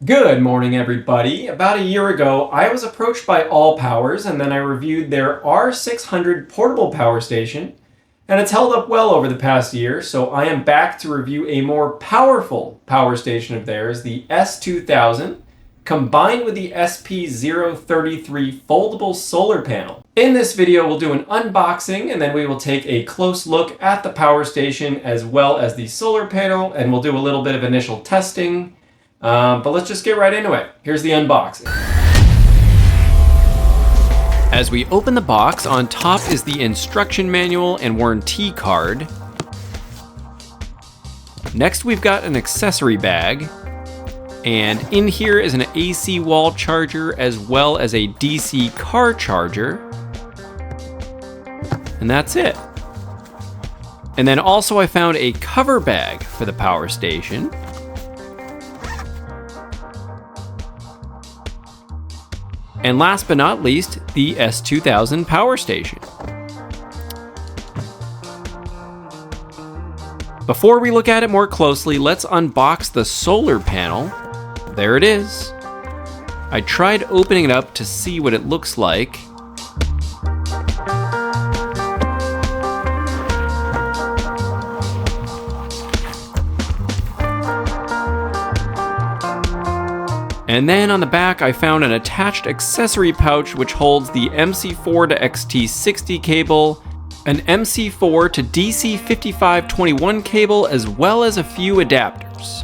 Good morning, everybody. About a year ago, I was approached by Allpowers, and then I reviewed their R600 portable power station, and it's held up well over the past year, so I am back to review a more powerful power station of theirs, the S2000, combined with the SP033 foldable solar panel. In this video, we'll do an unboxing, and then we will take a close look at the power station as well as the solar panel, and we'll do a little bit of initial testing. But let's just get right into it. Here's the unboxing. As we open the box, on top is the instruction manual and warranty card. Next, we've got an accessory bag. And in here is an AC wall charger as well as a DC car charger. And that's it. And then also I found a cover bag for the power station. And last but not least, the S2000 power station. Before we look at it more closely, let's unbox the solar panel. There it is. I tried opening it up to see what it looks like. And then on the back, I found an attached accessory pouch which holds the MC4 to XT60 cable, an MC4 to DC5521 cable, as well as a few adapters.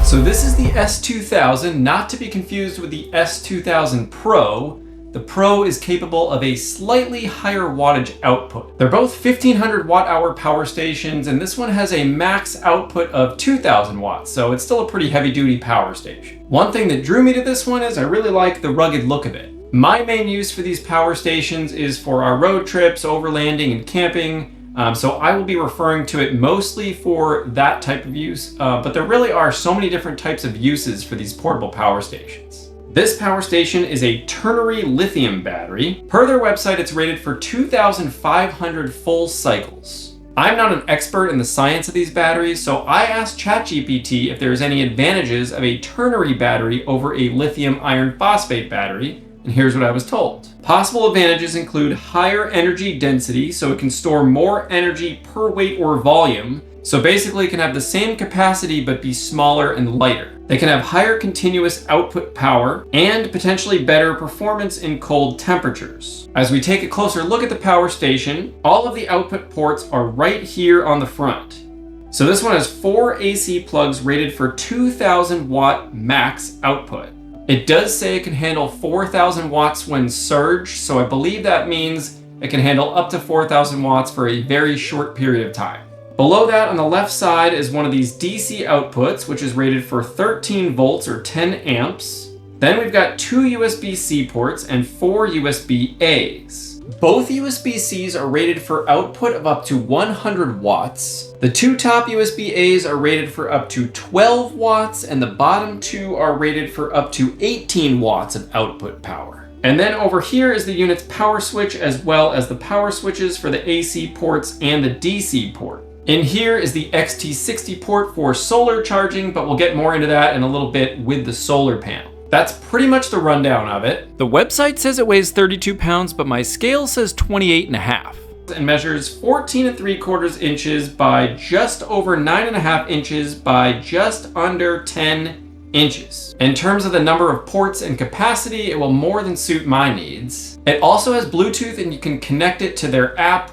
So this is the S2000, not to be confused with the S2000 Pro. The Pro is capable of a slightly higher wattage output. They're both 1500 watt-hour power stations, and this one has a max output of 2000 watts, so it's still a pretty heavy-duty power station. One thing that drew me to this one is I really like the rugged look of it. My main use for these power stations is for our road trips, overlanding, and camping, so I will be referring to it mostly for that type of use, but there really are so many different types of uses for these portable power stations. This power station is a ternary lithium battery. Per their website, it's rated for 2,500 full cycles. I'm not an expert in the science of these batteries, so I asked ChatGPT if there's any advantages of a ternary battery over a lithium iron phosphate battery, and here's what I was told. Possible advantages include higher energy density, so it can store more energy per weight or volume. So basically it can have the same capacity but be smaller and lighter. They can have higher continuous output power and potentially better performance in cold temperatures. As we take a closer look at the power station, all of the output ports are right here on the front. So this one has 4 AC plugs rated for 2000 watt max output. It does say it can handle 4000 watts when surged, so I believe that means it can handle up to 4000 watts for a very short period of time. Below that on the left side is one of these DC outputs, which is rated for 13 volts or 10 amps. Then we've got 2 USB-C ports and 4 USB-As. Both USB-Cs are rated for output of up to 100 watts. The 2 top USB-As are rated for up to 12 watts, and the bottom 2 are rated for up to 18 watts of output power. And then over here is the unit's power switch, as well as the power switches for the AC ports and the DC port. In here is the XT60 port for solar charging, but we'll get more into that in a little bit with the solar panel. That's pretty much the rundown of it. The website says it weighs 32 pounds, but my scale says 28.5. And measures 14 3/4 inches by just over 9.5 inches by just under 10 inches. In terms of the number of ports and capacity, it will more than suit my needs. It also has Bluetooth, and you can connect it to their app.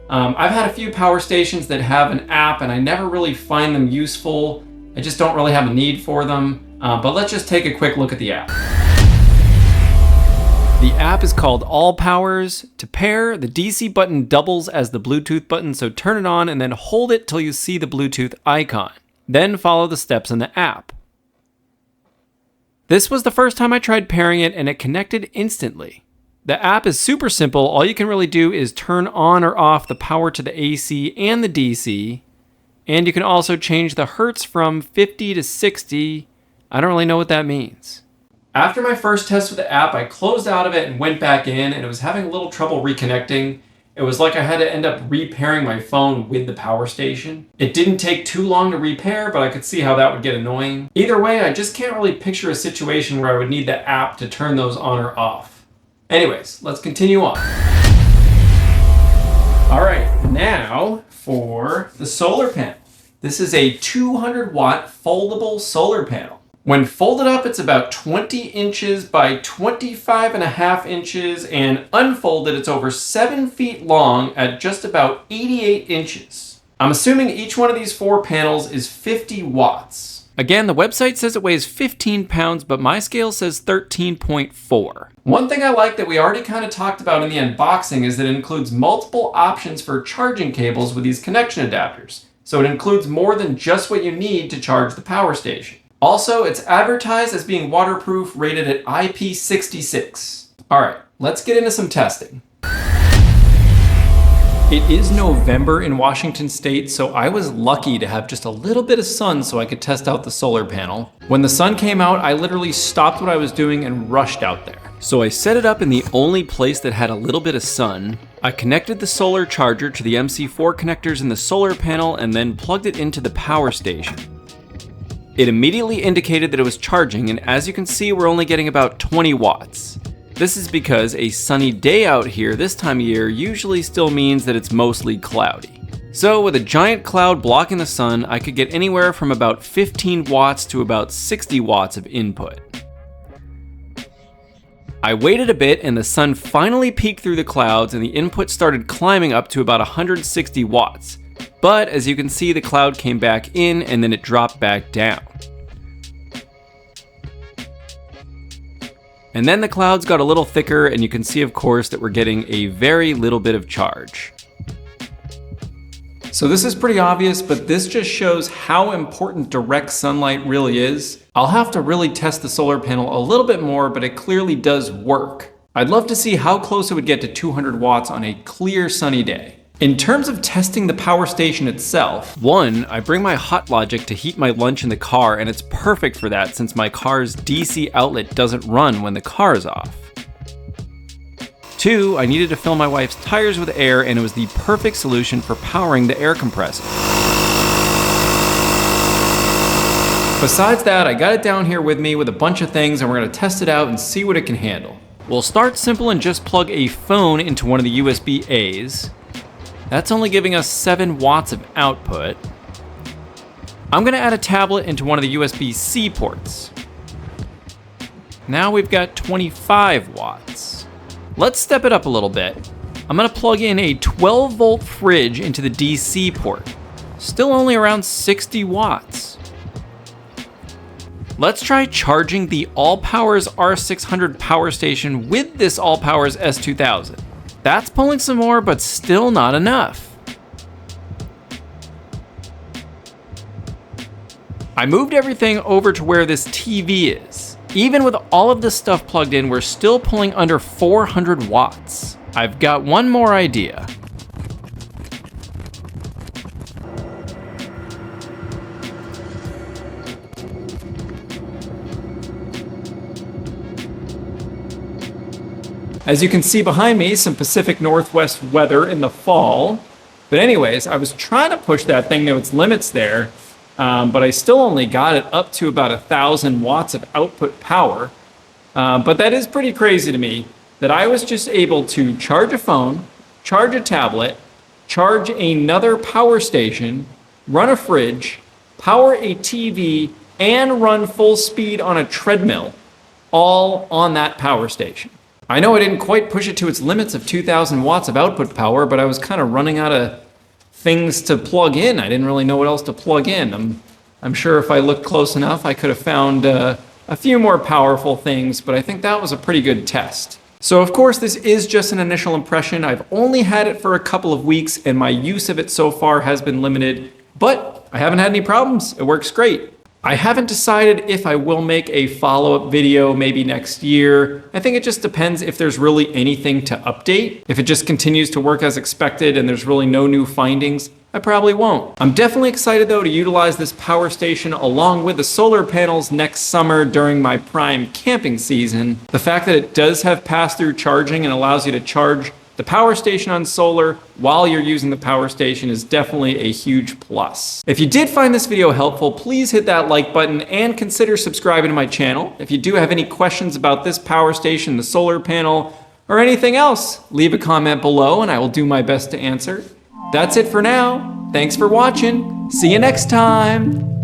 I've had a few power stations that have an app, and I never really find them useful. I just don't really have a need for them. But let's just take a quick look at the app. The app is called Allpowers. To pair, the DC button doubles as the Bluetooth button, so turn it on and then hold it till you see the Bluetooth icon. Then follow the steps in the app. This was the first time I tried pairing it, and it connected instantly. The app is super simple. All you can really do is turn on or off the power to the AC and the DC, and you can also change the hertz from 50 to 60. I don't really know what that means. After my first test with the app, I closed out of it and went back in, and it was having a little trouble reconnecting. It was like I had to end up repairing my phone with the power station. It didn't take too long to repair, but I could see how that would get annoying. Either way, I just can't really picture a situation where I would need the app to turn those on or off. Anyways, let's continue on. All right, now for the solar panel. This is a 200 watt foldable solar panel. When folded up, it's about 20 inches by 25.5 inches, and unfolded, it's over 7 feet long at just about 88 inches. I'm assuming each one of these 4 panels is 50 watts. Again, the website says it weighs 15 pounds, but my scale says 13.4. One thing I like that we already kind of talked about in the unboxing is that it includes multiple options for charging cables with these connection adapters. So it includes more than just what you need to charge the power station. Also, it's advertised as being waterproof, rated at IP66. All right, let's get into some testing. It is November in Washington State, so I was lucky to have just a little bit of sun so I could test out the solar panel. When the sun came out, I literally stopped what I was doing and rushed out there. So I set it up in the only place that had a little bit of sun. I connected the solar charger to the MC4 connectors in the solar panel and then plugged it into the power station. It immediately indicated that it was charging, and as you can see, we're only getting about 20 watts. This is because a sunny day out here this time of year usually still means that it's mostly cloudy. So with a giant cloud blocking the sun, I could get anywhere from about 15 watts to about 60 watts of input. I waited a bit and the sun finally peeked through the clouds and the input started climbing up to about 160 watts. But as you can see, the cloud came back in and then it dropped back down. And then the clouds got a little thicker and you can see, of course, that we're getting a very little bit of charge. So this is pretty obvious, but this just shows how important direct sunlight really is. I'll have to really test the solar panel a little bit more, but it clearly does work. I'd love to see how close it would get to 200 watts on a clear sunny day. In terms of testing the power station itself, one, I bring my hot logic to heat my lunch in the car, and it's perfect for that since my car's DC outlet doesn't run when the car is off. Two, I needed to fill my wife's tires with air, and it was the perfect solution for powering the air compressor. Besides that, I got it down here with me with a bunch of things, and we're going to test it out and see what it can handle. We'll start simple and just plug a phone into one of the USB-A's. That's only giving us 7 watts of output. I'm gonna add a tablet into one of the USB-C ports. Now we've got 25 watts. Let's step it up a little bit. I'm gonna plug in a 12-volt fridge into the DC port. Still only around 60 watts. Let's try charging the Allpowers R600 power station with this Allpowers S2000. That's pulling some more, but still not enough. I moved everything over to where this TV is. Even with all of this stuff plugged in, we're still pulling under 400 watts. I've got one more idea. As you can see behind me, some Pacific Northwest weather in the fall. But anyways, I was trying to push that thing to its limits there, but I still only got it up to about 1,000 watts of output power. But that is pretty crazy to me that I was just able to charge a phone, charge a tablet, charge another power station, run a fridge, power a TV, and run full speed on a treadmill, all on that power station. I know I didn't quite push it to its limits of 2,000 watts of output power, but I was kind of running out of things to plug in. I didn't really know what else to plug in. I'm sure if I looked close enough, I could have found a few more powerful things, but I think that was a pretty good test. So of course, this is just an initial impression. I've only had it for a couple of weeks, and my use of it so far has been limited, but I haven't had any problems. It works great. I haven't decided if I will make a follow-up video maybe next year. I think it just depends if there's really anything to update. If it just continues to work as expected and there's really no new findings, I probably won't. I'm definitely excited though to utilize this power station along with the solar panels next summer during my prime camping season. The fact that it does have pass-through charging and allows you to charge the power station on solar while you're using the power station is definitely a huge plus. If you did find this video helpful, please hit that like button and consider subscribing to my channel. If you do have any questions about this power station, the solar panel, or anything else, leave a comment below and I will do my best to answer. That's it for now. Thanks for watching. See you next time.